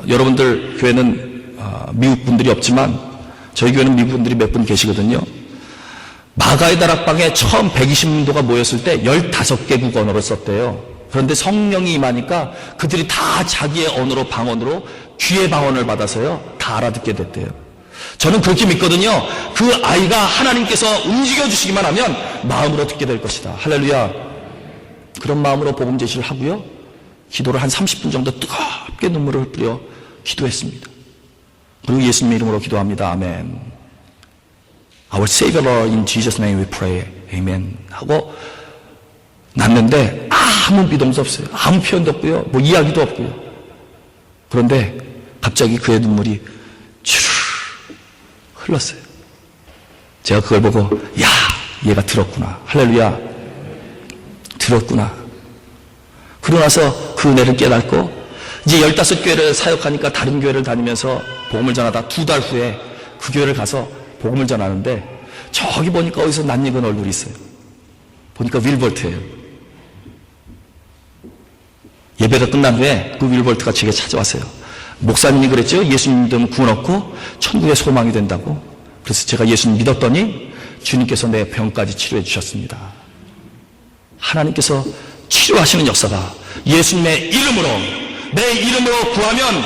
여러분들 교회는 미국 분들이 없지만 저희 교회는 미국 분들이 몇 분 계시거든요. 마가의 다락방에 처음 120문도가 모였을 때 15개국 언어를 썼대요. 그런데 성령이 임하니까 그들이 다 자기의 언어로 방언으로 귀의 방언을 받아서요 다 알아듣게 됐대요. 저는 그렇게 믿거든요. 그 아이가 하나님께서 움직여주시기만 하면 마음으로 듣게 될 것이다. 할렐루야. 그런 마음으로 복음 제시를 하고요 기도를 한 30분 정도 뜨겁게 눈물을 뿌려 기도했습니다. 그리고 예수님의 이름으로 기도합니다. 아멘. Our Savior Lord, in Jesus' name we pray. Amen. 하고 났는데 아무 미동도 없어요. 아무 표현도 없고요. 뭐 이야기도 없고요. 그런데 갑자기 그의 눈물이 주르르 흘렀어요. 제가 그걸 보고 야, 얘가 들었구나. 할렐루야. 들었구나. 그러고 나서 그 은혜를 깨닫고 이제 15교회를 사역하니까 다른 교회를 다니면서 복음을 전하다 2달 후에 그 교회를 가서 복음을 전하는데 저기 보니까 어디서 낯익은 얼굴이 있어요. 보니까 윌볼트예요. 예배가 끝난 후에 그 윌볼트가 제게 찾아왔어요. 목사님이 그랬죠. 예수님 믿으면 구원 얻고 천국의 소망이 된다고. 그래서 제가 예수님 믿었더니 주님께서 내 병까지 치료해 주셨습니다. 하나님께서 치료하시는 역사가 예수님의 이름으로, 내 이름으로 구하면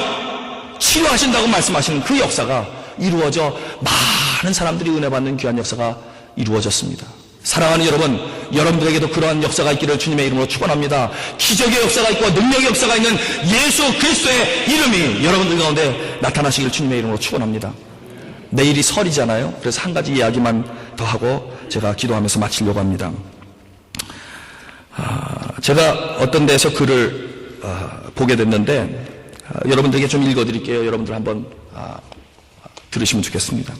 치료하신다고 말씀하시는 그 역사가 이루어져 많은 사람들이 은혜 받는 귀한 역사가 이루어졌습니다. 사랑하는 여러분, 여러분들에게도 그러한 역사가 있기를 주님의 이름으로 축원합니다. 기적의 역사가 있고 능력의 역사가 있는 예수 그리스도의 이름이 여러분들 가운데 나타나시기를 주님의 이름으로 축원합니다. 내일이 설이잖아요. 그래서 한 가지 이야기만 더 하고 제가 기도하면서 마치려고 합니다. 제가 어떤 데서 글을 보게 됐는데 여러분들에게 좀 읽어드릴게요. 여러분들 한번 들으시면 좋겠습니다.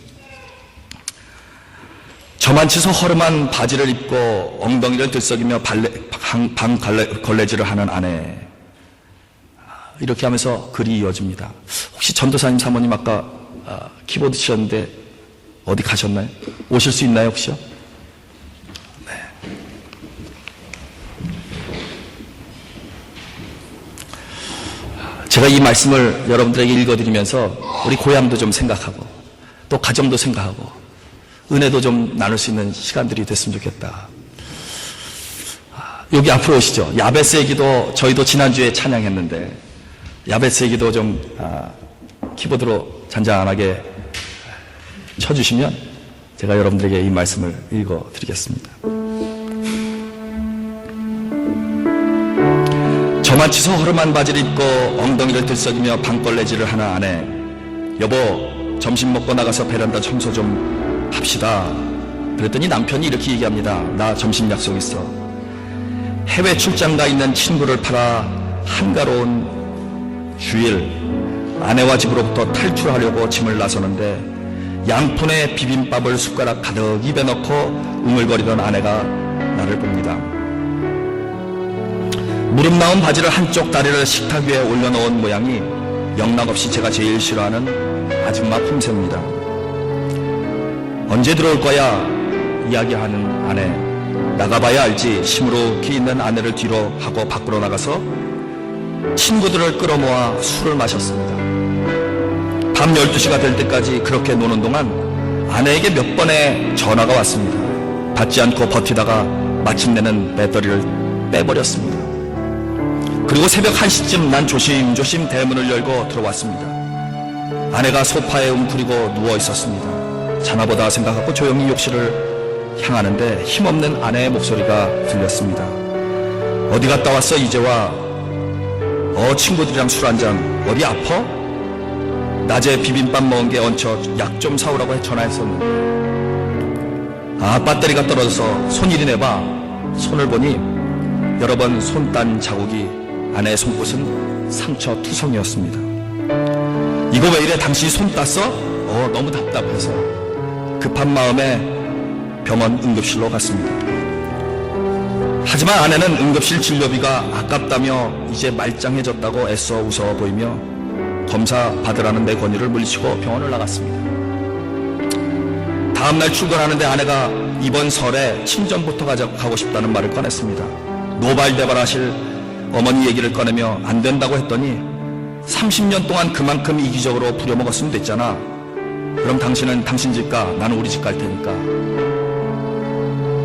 저만치서 허름한 바지를 입고 엉덩이를 들썩이며 방 걸레질을 하는 아내. 이렇게 하면서 글이 이어집니다. 혹시 전도사님 사모님 아까 키보드 치셨는데 어디 가셨나요? 오실 수 있나요 혹시요? 네. 제가 이 말씀을 여러분들에게 읽어드리면서 우리 고향도 좀 생각하고 또 가정도 생각하고 은혜도 좀 나눌 수 있는 시간들이 됐으면 좋겠다. 여기 앞으로 오시죠. 야베스의 기도 저희도 지난주에 찬양했는데 야베스의 기도 좀 키보드로 잔잔하게 쳐주시면 제가 여러분들에게 이 말씀을 읽어드리겠습니다. 저만치서 허름한 바지를 입고 엉덩이를 들썩이며 방걸레질을 하는 아내. 여보, 점심 먹고 나가서 베란다 청소 좀 합시다. 그랬더니 남편이 이렇게 얘기합니다. 나 점심 약속 있어. 해외 출장 가 있는 친구를 팔아 한가로운 주일 아내와 집으로부터 탈출하려고 짐을 나서는데 양푼에 비빔밥을 숟가락 가득 입에 넣고 웅얼거리던 아내가 나를 봅니다. 무릎 나온 바지를 한쪽 다리를 식탁 위에 올려놓은 모양이 영락없이 제가 제일 싫어하는 아줌마 폼새입니다. 언제 들어올 거야? 이야기하는 아내. 나가봐야 알지. 시무룩히 있는 아내를 뒤로 하고 밖으로 나가서 친구들을 끌어모아 술을 마셨습니다. 밤 12시가 될 때까지 그렇게 노는 동안 아내에게 몇 번의 전화가 왔습니다. 받지 않고 버티다가 마침내는 배터리를 빼버렸습니다. 그리고 새벽 1시쯤 난 조심조심 대문을 열고 들어왔습니다. 아내가 소파에 웅크리고 누워 있었습니다. 자나보다 생각하고 조용히 욕실을 향하는데 힘없는 아내의 목소리가 들렸습니다. 어디 갔다 왔어 이제 와? 친구들이랑 술 한잔. 어디 아파? 낮에 비빔밥 먹은 게 얹혀 약 좀 사오라고 전화했었는데 배터리가 떨어져서 손 이리 내봐. 손을 보니 여러 번 손딴 자국이 아내의 손끝은 상처 투성이었습니다. 이거 왜 이래? 당신이 손 땄어? 너무 답답해서 급한 마음에 병원 응급실로 갔습니다. 하지만 아내는 응급실 진료비가 아깝다며 이제 말짱해졌다고 애써 웃어 보이며 검사 받으라는 내 권유를 물리치고 병원을 나갔습니다. 다음날 출근하는데 아내가 이번 설에 친정부터 가고 싶다는 말을 꺼냈습니다. 노발대발하실 어머니 얘기를 꺼내며 안 된다고 했더니 30년 동안 그만큼 이기적으로 부려먹었으면 됐잖아. 그럼 당신은 당신 집 가, 나는 우리 집 갈 테니까.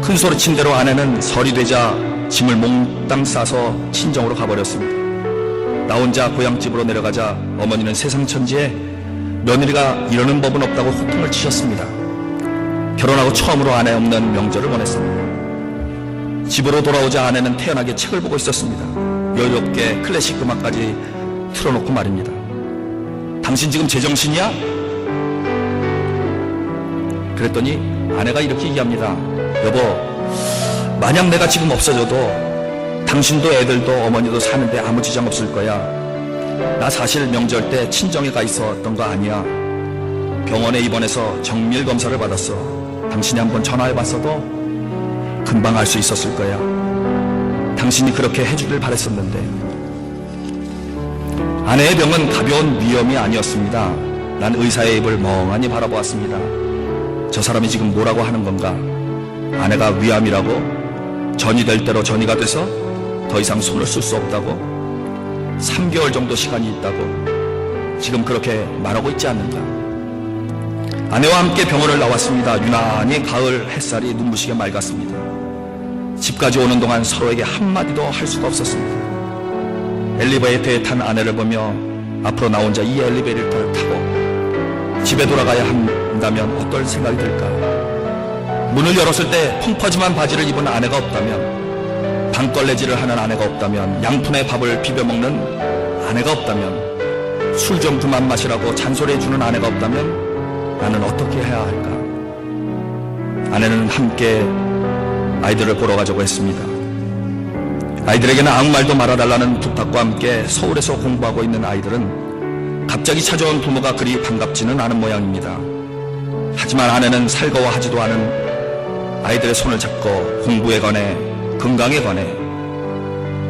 큰 소리친 대로 아내는 설이 되자 짐을 몽땅 싸서 친정으로 가버렸습니다. 나 혼자 고향집으로 내려가자 어머니는 세상천지에 며느리가 이러는 법은 없다고 호통을 치셨습니다. 결혼하고 처음으로 아내 없는 명절을 보냈습니다. 집으로 돌아오자 아내는 태연하게 책을 보고 있었습니다. 여유롭게 클래식 음악까지 틀어놓고 말입니다. 당신 지금 제정신이야? 그랬더니 아내가 이렇게 얘기합니다. 여보, 만약 내가 지금 없어져도 당신도 애들도 어머니도 사는데 아무 지장 없을 거야. 나 사실 명절 때 친정에 가 있었던 거 아니야. 병원에 입원해서 정밀 검사를 받았어. 당신이 한번 전화해봤어도 금방 알 수 있었을 거야. 당신이 그렇게 해주길 바랬었는데. 아내의 병은 가벼운 위염이 아니었습니다. 난 의사의 입을 멍하니 바라보았습니다. 저 사람이 지금 뭐라고 하는 건가? 아내가 위암이라고? 전이 될 대로 전이가 돼서 더 이상 손을 쓸 수 없다고? 3개월 정도 시간이 있다고? 지금 그렇게 말하고 있지 않는가? 아내와 함께 병원을 나왔습니다. 유난히 가을 햇살이 눈부시게 맑았습니다. 집까지 오는 동안 서로에게 한마디도 할 수가 없었습니다. 엘리베이터에 탄 아내를 보며 앞으로 나 혼자 이 엘리베이터를 타고 집에 돌아가야 한다면 어떨 생각이 들까? 문을 열었을 때 펑퍼짐한 바지를 입은 아내가 없다면, 방걸레질을 하는 아내가 없다면, 양푼에 밥을 비벼먹는 아내가 없다면, 술 좀 그만 마시라고 잔소리해주는 아내가 없다면 나는 어떻게 해야 할까? 아내는 함께 아이들을 보러 가자고 했습니다. 아이들에게는 아무 말도 말아달라는 부탁과 함께 서울에서 공부하고 있는 아이들은 갑자기 찾아온 부모가 그리 반갑지는 않은 모양입니다. 하지만 아내는 살거워하지도 않은 아이들의 손을 잡고 공부에 관해, 건강에 관해,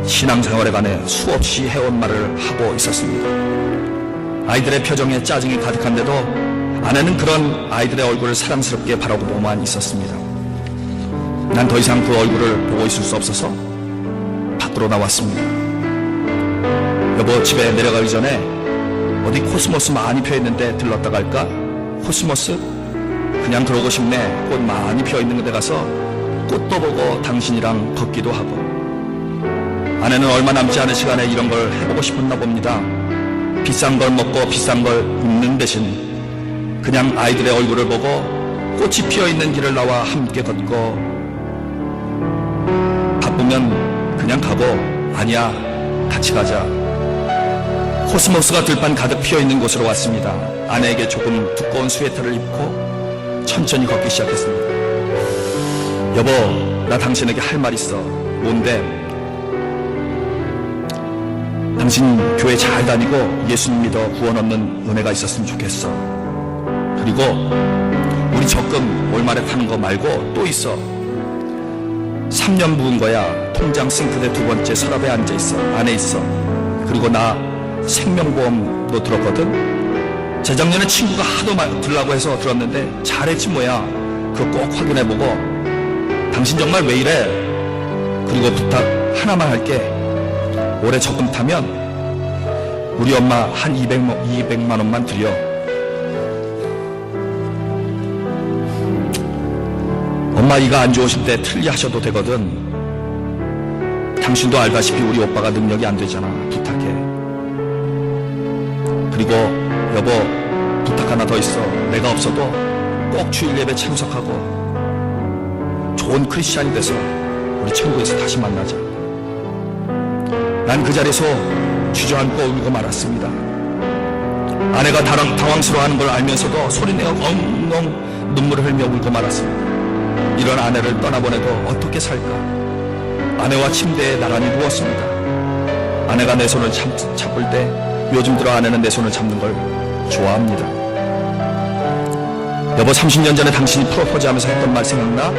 신앙생활에 관해 수없이 해온 말을 하고 있었습니다. 아이들의 표정에 짜증이 가득한데도 아내는 그런 아이들의 얼굴을 사랑스럽게 바라보고만 있었습니다. 난 더 이상 그 얼굴을 보고 있을 수 없어서 밖으로 나왔습니다. 여보, 집에 내려가기 전에 어디 코스모스 많이 펴있는데 들렀다 갈까? 코스모스? 그냥 그러고 싶네. 꽃 많이 피어있는 데 가서 꽃도 보고 당신이랑 걷기도 하고. 아내는 얼마 남지 않은 시간에 이런 걸 해보고 싶었나 봅니다. 비싼 걸 먹고 비싼 걸 입는 대신 그냥 아이들의 얼굴을 보고 꽃이 피어있는 길을 나와 함께 걷고, 바쁘면 그냥 가고, 아니야 같이 가자. 코스모스가 들판 가득 피어있는 곳으로 왔습니다. 아내에게 조금 두꺼운 스웨터를 입고 천천히 걷기 시작했습니다. 여보, 나 당신에게 할 말 있어. 뭔데? 당신 교회 잘 다니고 예수님 믿어 구원 얻는 은혜가 있었으면 좋겠어. 그리고 우리 적금 월말에 타는 거 말고 또 있어. 3년 묵은 거야. 통장 싱크대 2번째 서랍에 앉아있어. 안에 있어. 그리고 나 생명보험도 들었거든. 재작년에 친구가 하도 들라고 해서 들었는데 잘했지 뭐야. 그거 꼭 확인해보고. 당신 정말 왜 이래? 그리고 부탁 하나만 할게. 올해 적금 타면 우리 엄마 한 200만 원만 드려. 엄마 이가 안 좋으실 때 틀리 하셔도 되거든. 당신도 알다시피 우리 오빠가 능력이 안 되잖아. 부탁해. 그리고 여보, 부탁 하나 더 있어. 내가 없어도 꼭 주일 예배 참석하고 좋은 크리스찬이 돼서 우리 천국에서 다시 만나자. 난 그 자리에서 주저앉고 울고 말았습니다. 아내가 당황스러워하는 걸 알면서도 소리내어 엉엉 눈물을 흘며 울고 말았습니다. 이런 아내를 떠나보내도 어떻게 살까? 아내와 침대에 나란히 누웠습니다. 아내가 내 손을 잡을 때 요즘 들어 아내는 내 손을 잡는 걸 좋아합니다. 여보, 30년 전에 당신이 프로포즈하면서 했던 말 생각나?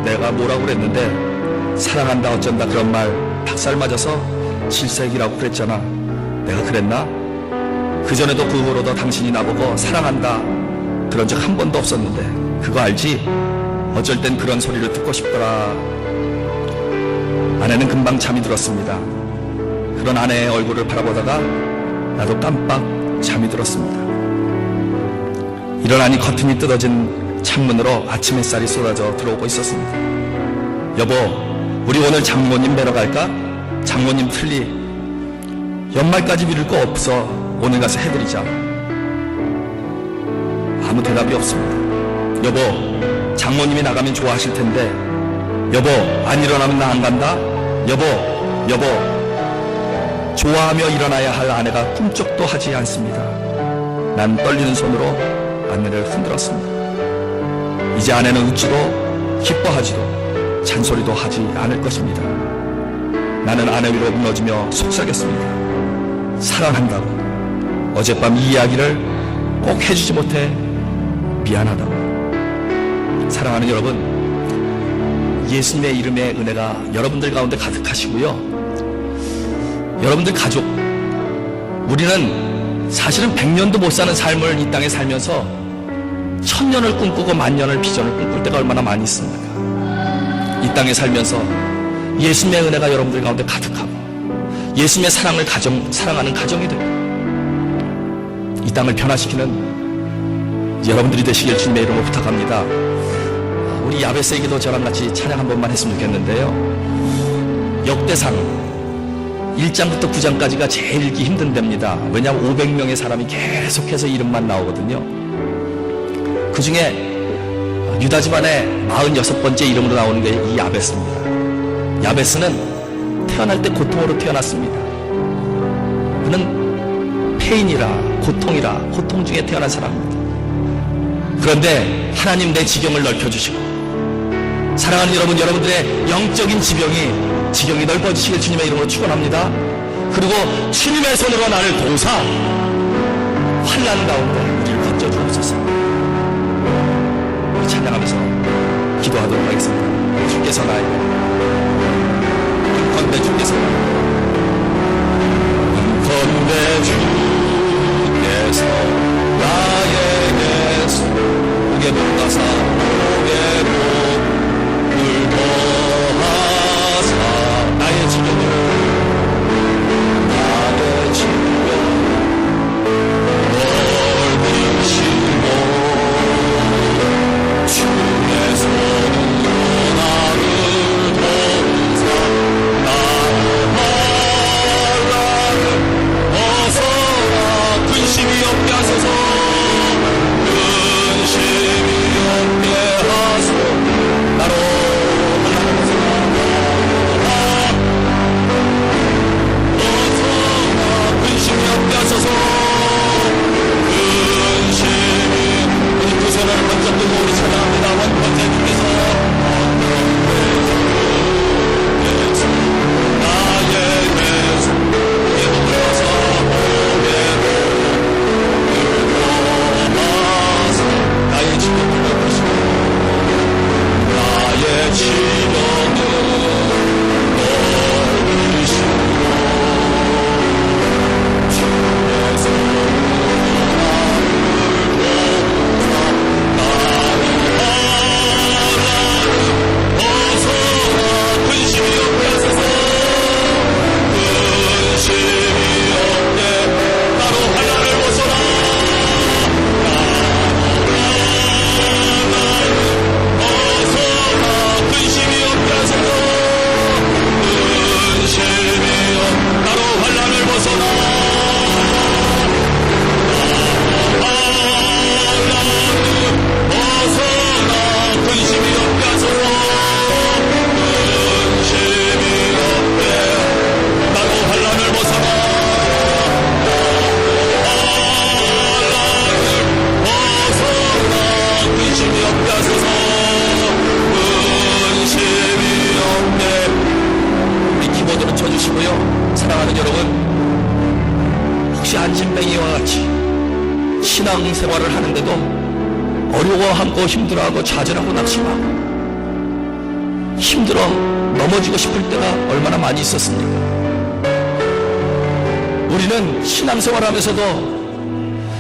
내가 뭐라고 그랬는데 사랑한다 어쩐다 그런 말 닭살 맞아서 질색이라고 그랬잖아. 내가 그랬나? 그전에도 그 후로도 당신이 나보고 사랑한다 그런 적 한 번도 없었는데 그거 알지? 어쩔 땐 그런 소리를 듣고 싶더라. 아내는 금방 잠이 들었습니다. 그런 아내의 얼굴을 바라보다가 나도 깜빡 잠이 들었습니다. 일어나니 커튼이 뜯어진 창문으로 아침 햇살이 쏟아져 들어오고 있었습니다. 여보, 우리 오늘 장모님 뵈러 갈까? 장모님 틀리. 연말까지 미룰 거 없어. 오늘 가서 해드리자. 아무 대답이 없습니다. 여보, 장모님이 나가면 좋아하실 텐데. 여보, 안 일어나면 나 안 간다? 여보. 좋아하며 일어나야 할 아내가 꿈쩍도 하지 않습니다. 난 떨리는 손으로 아내를 흔들었습니다. 이제 아내는 웃지도 기뻐하지도 잔소리도 하지 않을 것입니다. 나는 아내 위로 무너지며 속삭였습니다. 사랑한다고. 어젯밤 이 이야기를 꼭 해주지 못해 미안하다고. 사랑하는 여러분, 예수님의 이름의 은혜가 여러분들 가운데 가득하시고요. 여러분들 가족, 우리는 사실은 100년도 못 사는 삶을 이 땅에 살면서 1000년을 꿈꾸고 10,000년을 비전을 꿈꿀 때가 얼마나 많이 있습니까? 이 땅에 살면서 예수님의 은혜가 여러분들 가운데 가득하고 예수님의 사랑을 사랑하는 가정이 되고 이 땅을 변화시키는 여러분들이 되시길 주님의 이름으로 부탁합니다. 우리 야베스에게도 저랑 같이 찬양 한 번만 했으면 좋겠는데요. 역대상 1장부터 9장까지가 제일 읽기 힘든 데입니다. 왜냐하면 500명의 사람이 계속해서 이름만 나오거든요. 그 중에 유다 집안의 46번째 이름으로 나오는 게 이 야베스입니다. 야베스는 태어날 때 고통으로 태어났습니다. 그는 페인이라 고통이라 고통 중에 태어난 사람입니다. 그런데 하나님 내 지경을 넓혀주시고 사랑하는 여러분, 여러분들의 영적인 지경이 넓어지시길 주님의 이름으로 축원합니다. 그리고 주님의 손으로 나를 도우사 환난 가운데 우리를 건져 주옵소서. 우리 찬양하면서 기도하도록 하겠습니다. 주께서 나에게 건대 주께서 건대 주께서 나에게 고개 높아사 고개 물도하사 나의 지경을 넓히시고 주의 손으로 나를 도우사 나를 벗어나 근심이 없게 하소서. 근심이 없게 하소서. 나로 근심이 없게 하소서. 근심이 우리 두 손을 번쩍 들고 우리 찬양합니다. 원건대 주께서 나에게 고개도 들어서 고개도 들고하사 나의 지경을 넓히시고 나의 지경을 넓히시고 사랑하는 여러분, 혹시 안진뱅이와 같이 신앙생활을 하는데도 어려워하고 힘들어하고 좌절하고 낙심하고 힘들어 넘어지고 싶을 때가 얼마나 많이 있었습니까? 우리는 신앙생활하면서도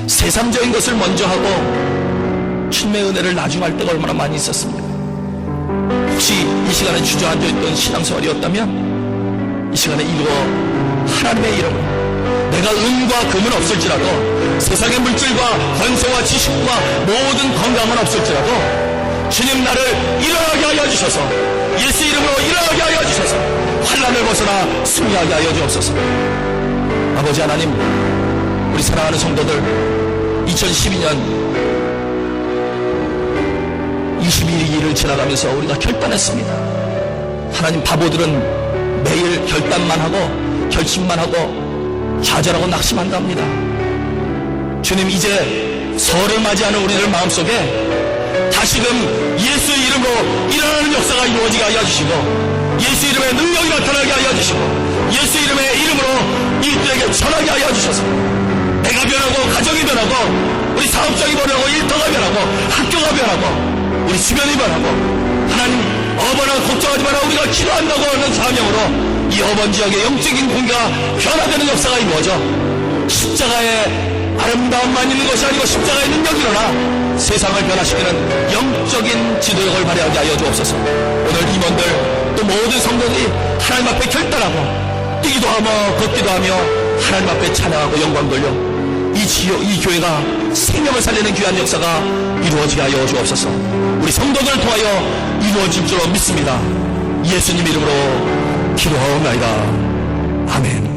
세상적인 것을 먼저 하고 주님의 은혜를 나중할 때가 얼마나 많이 있었습니까? 혹시 이 시간에 주저앉아있던 신앙생활이었다면 이 시간에 이루어 하나님의 이름으로 내가 은과 금은 없을지라도 세상의 물질과 권세와 지식과 모든 건강은 없을지라도 주님 나를 일어나게 하여 주셔서 예수 이름으로 일어나게 하여 주셔서 환난을 벗어나 승리하게 하여 주옵소서. 아버지 하나님, 우리 사랑하는 성도들 2012년 21일을 지나가면서 우리가 결단했습니다. 하나님, 바보들은 매일 결단만 하고 결심만 하고 좌절하고 낙심한답니다. 주님, 이제 설을 맞이하는 우리들 마음속에 다시금 예수의 이름으로 일어나는 역사가 이루어지게 하여 주시고 예수 이름의 능력이 나타나게 하여 주시고 예수 이름의 이름으로 이들에게 전하게 하여 주셔서 내가 변하고 가정이 변하고 우리 사업장이 변하고 일터가 변하고 학교가 변하고 우리 주변이 변하고 하나님 어머나 걱정하지 마라 우리가 기도한다고 하는 사명으로 이 어번 지역의 영적인 공기가 변화되는 역사가 이루어져 십자가의 아름다움만 있는 것이 아니고 십자가의 능력이 일어나 세상을 변화시키는 영적인 지도력을 발휘하게 하여 주옵소서. 오늘 임원들 또 모든 성도들이 하나님 앞에 결단하고 뛰기도 하며 걷기도 하며 하나님 앞에 찬양하고 영광 돌려 이 교회가 생명을 살리는 귀한 역사가 이루어지게 하여 주옵소서. 우리 성도들을 통하여 이루어질 줄로 믿습니다. 예수님 이름으로 기도하옵나이다. 아멘.